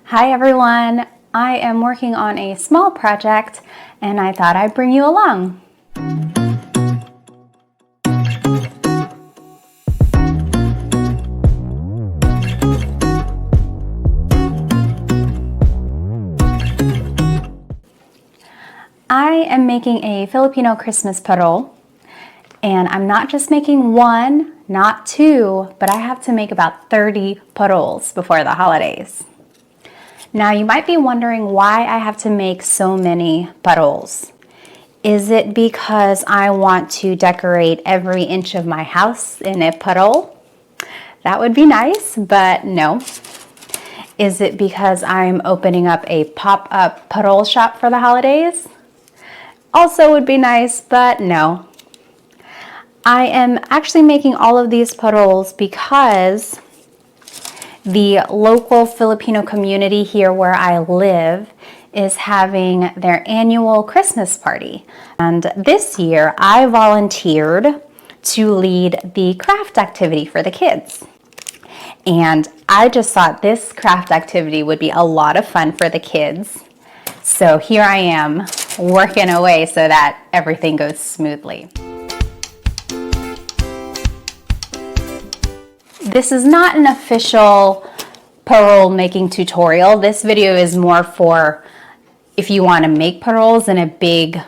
Hi everyone, I am working on a small project and I thought I'd bring you along. I am making a Filipino Christmas parol, and I'm not just making one, not two, but I have to make about 30 parols before the holidays. Now you might be wondering why I have to make so many parols. Is it because I want to decorate every inch of my house in a parol? That would be nice, but no. Is it because I'm opening up a pop-up parol shop for the holidays? Also would be nice, but no. I am actually making all of these parols because the local Filipino community here where I live is having their annual Christmas party. And this year I volunteered to lead the craft activity for the kids. And I just thought this craft activity would be a lot of fun for the kids. So here I am working away so that everything goes smoothly. This is not an official parol making tutorial. This video is more for if you want to make parols in a big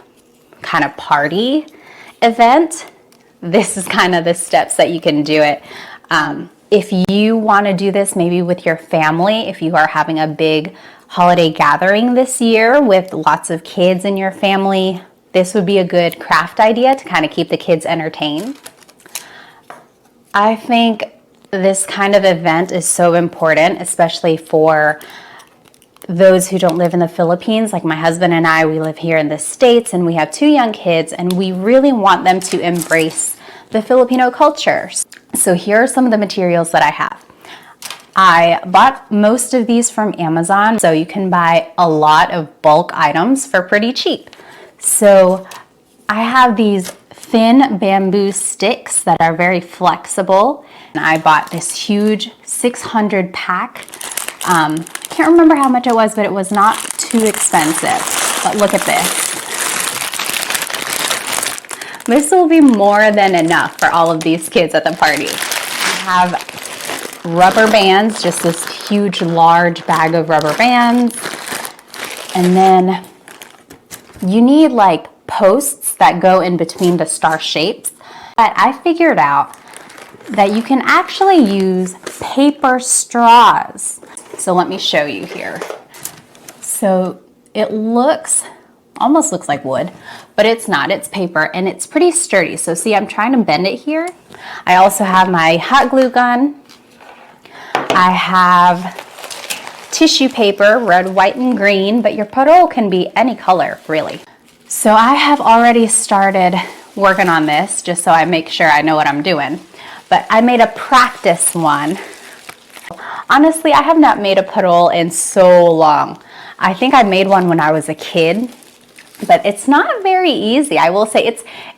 kind of party event. This is kind of the steps that you can do it. If you want to do this maybe with your family, if you are having a big holiday gathering this year with lots of kids in your family, this would be a good craft idea to kind of keep the kids entertained. I think this kind of event is so important, especially for those who don't live in the Philippines. Like my husband and I, we live here in the States and we have 2 young kids and we really want them to embrace the Filipino culture. So here are some of the materials that I have. I bought most of these from Amazon, so you can buy a lot of bulk items for pretty cheap. So I have these thin bamboo sticks that are very flexible. And I bought this huge 600 pack. I can't remember how much it was, but it was not too expensive. But look at this. This will be more than enough for all of these kids at the party. I have rubber bands, just this huge, large bag of rubber bands. And then you need like posts that go in between the star shapes. But I figured out that you can actually use paper straws. So let me show you here. So it almost looks like wood, but it's not, it's paper and it's pretty sturdy. So see, I'm trying to bend it here. I also have my hot glue gun. I have tissue paper, red, white, and green, but your parol can be any color, really. So I have already started working on this just so I make sure I know what I'm doing. But I made a practice one. Honestly, I have not made a parol in so long. I think I made one when I was a kid, but it's not very easy. I will say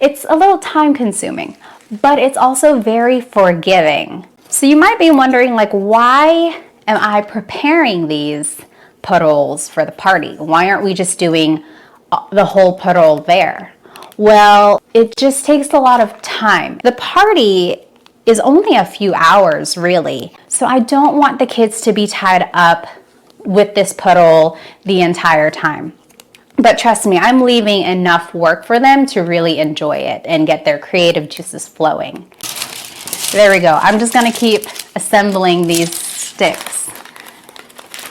it's a little time consuming, but it's also very forgiving. So you might be wondering, like, why am I preparing these parols for the party? Why aren't we just doing the whole parol there? Well, it just takes a lot of time. The party is only a few hours, really. So I don't want the kids to be tied up with this parol the entire time. But trust me, I'm leaving enough work for them to really enjoy it and get their creative juices flowing. There we go. I'm just gonna keep assembling these sticks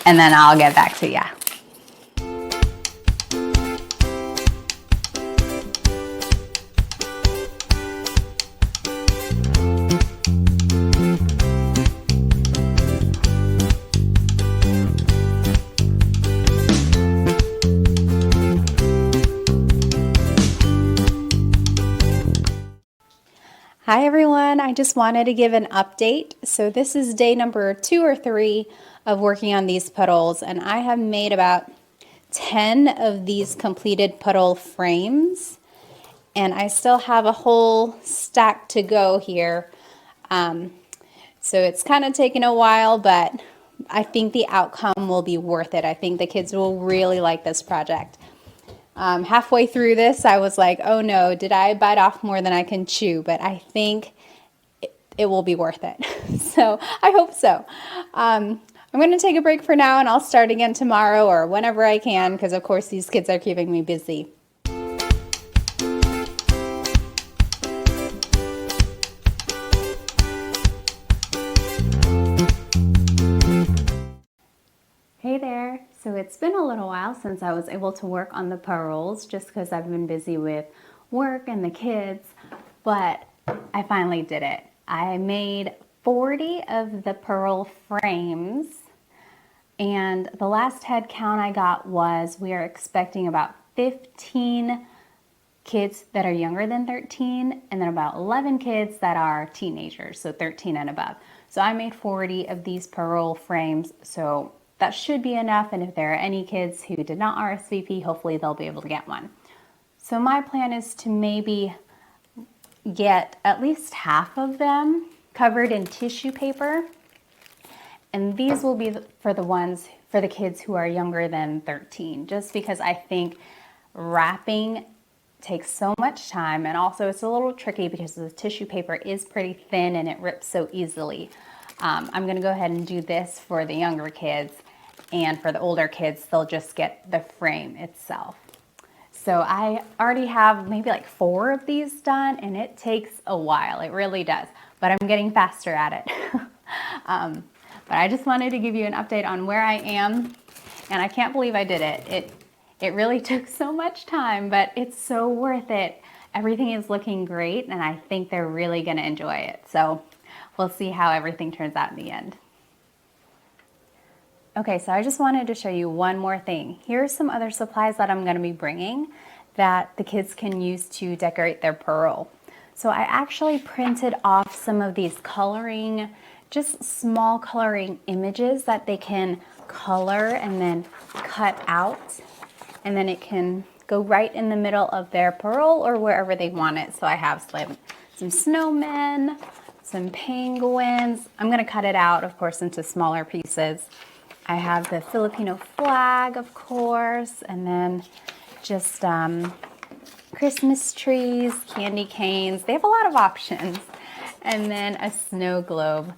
and then I'll get back to ya. Hi everyone, I just wanted to give an update. So this is day number 2 or 3 of working on these parols, and I have made about 10 of these completed parol frames, and I still have a whole stack to go here. So it's kind of taken a while, but I think the outcome will be worth it. I think the kids will really like this project. Halfway through this, I was like, oh no, did I bite off more than I can chew? But I think it will be worth it. So I hope so. I'm going to take a break for now, and I'll start again tomorrow or whenever I can, because of course these kids are keeping me busy. Hey there. So it's been a little while since I was able to work on the parols, just because I've been busy with work and the kids, but I finally did it. I made 40 of the parol frames, and the last head count I got was we are expecting about 15 kids that are younger than 13, and then about 11 kids that are teenagers, so 13 and above. So I made 40 of these parol frames, so that should be enough, and if there are any kids who did not RSVP, hopefully they'll be able to get one. So my plan is to maybe get at least half of them covered in tissue paper, and these will be for the kids who are younger than 13, just because I think wrapping takes so much time, and also it's a little tricky because the tissue paper is pretty thin and it rips so easily. I'm going to go ahead and do this for the younger kids, and for the older kids, they'll just get the frame itself. So I already have maybe like 4 of these done, and it takes a while. It really does, but I'm getting faster at it. But I just wanted to give you an update on where I am, and I can't believe I did it. It really took so much time, but it's so worth it. Everything is looking great, and I think they're really going to enjoy it. So we'll see how everything turns out in the end. Okay, so I just wanted to show you one more thing. Here's some other supplies that I'm going to be bringing that the kids can use to decorate their parol. So I actually printed off some of these coloring, just small coloring images that they can color and then cut out, and then it can go right in the middle of their parol or wherever they want it. So I have some snowmen, some penguins. I'm going to cut it out, of course, into smaller pieces. I have the Filipino flag, of course, and then just Christmas trees, candy canes. They have a lot of options. And then a snow globe.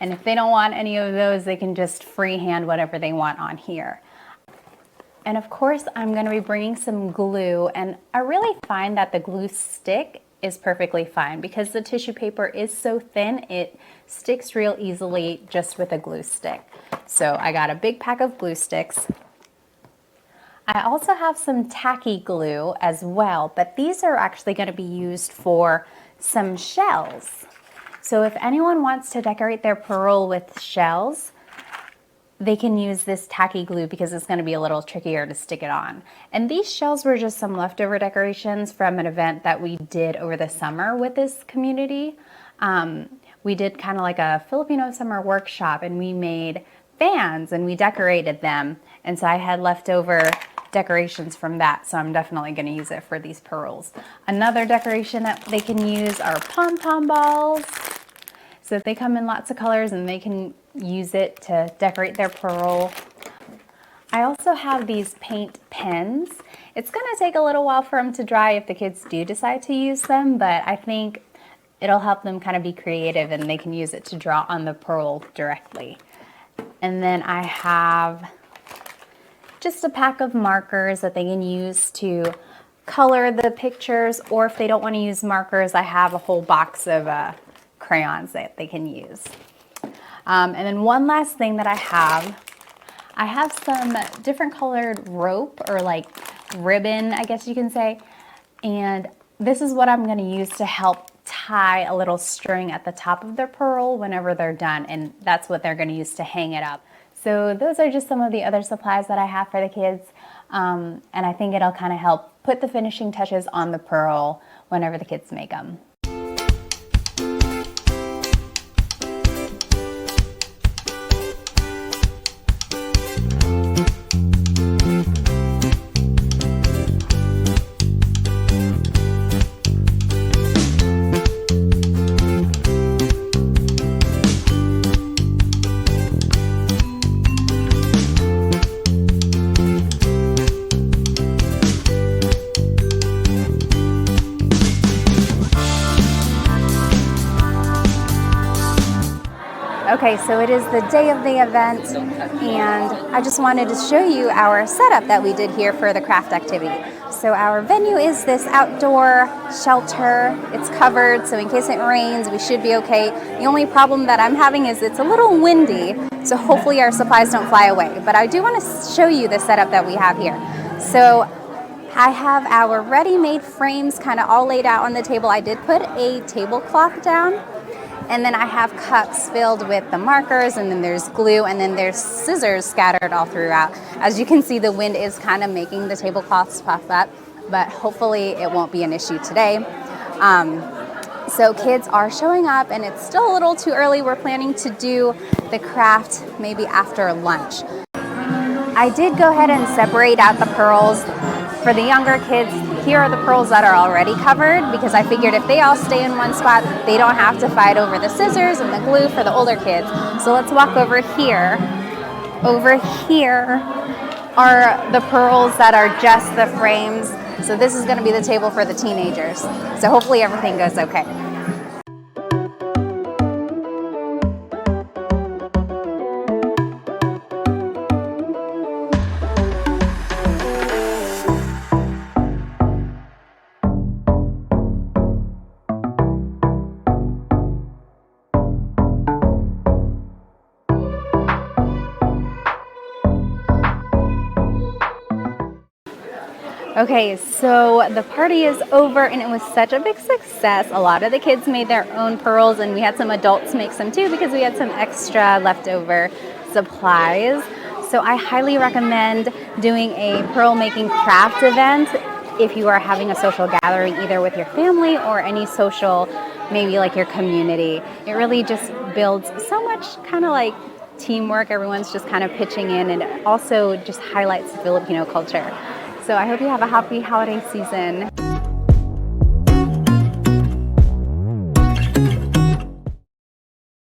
And if they don't want any of those, they can just freehand whatever they want on here. And of course, I'm going to be bringing some glue, and I really find that the glue stick is perfectly fine because the tissue paper is so thin, it sticks real easily just with a glue stick. So I got a big pack of glue sticks. I also have some tacky glue as well, but these are actually going to be used for some shells. So if anyone wants to decorate their parol with shells, they can use this tacky glue because it's going to be a little trickier to stick it on. And these shells were just some leftover decorations from an event that we did over the summer with this community. We did kind of like a Filipino summer workshop, and we made fans and we decorated them. And so I had leftover decorations from that, so I'm definitely going to use it for these parols. Another decoration that they can use are pom-pom balls. So they come in lots of colors and they can use it to decorate their parol. I also have these paint pens. It's going to take a little while for them to dry if the kids do decide to use them, but I think it'll help them kind of be creative and they can use it to draw on the parol directly. And then I have just a pack of markers that they can use to color the pictures, or if they don't want to use markers, I have a whole box of crayons that they can use. And then one last thing that I have some different colored rope, or like ribbon, I guess you can say, and this is what I'm going to use to help tie a little string at the top of their parol whenever they're done, and that's what they're going to use to hang it up. So those are just some of the other supplies that I have for the kids, and I think it'll kind of help put the finishing touches on the parol whenever the kids make them. Okay, so it is the day of the event, and I just wanted to show you our setup that we did here for the craft activity. So our venue is this outdoor shelter. It's covered, so in case it rains, we should be okay. The only problem that I'm having is it's a little windy, so hopefully our supplies don't fly away. But I do want to show you the setup that we have here. So I have our ready-made frames kind of all laid out on the table. I did put a tablecloth down. And then I have cups filled with the markers, and then there's glue, and then there's scissors scattered all throughout. As you can see, the wind is kind of making the tablecloths puff up, but hopefully it won't be an issue today. So kids are showing up, and it's still a little too early. We're planning to do the craft maybe after lunch. I did go ahead and separate out the pearls. For the younger kids, here are the pearls that are already covered, because I figured if they all stay in one spot, they don't have to fight over the scissors and the glue for the older kids. So let's walk over here. Over here are the pearls that are just the frames. So this is going to be the table for the teenagers. So hopefully everything goes okay. Okay, so the party is over, and it was such a big success. A lot of the kids made their own pearls, and we had some adults make some too because we had some extra leftover supplies. So I highly recommend doing a pearl making craft event if you are having a social gathering, either with your family or any social, maybe like your community. It really just builds so much kind of like teamwork. Everyone's just kind of pitching in, and it also just highlights Filipino culture. So I hope you have a happy holiday season.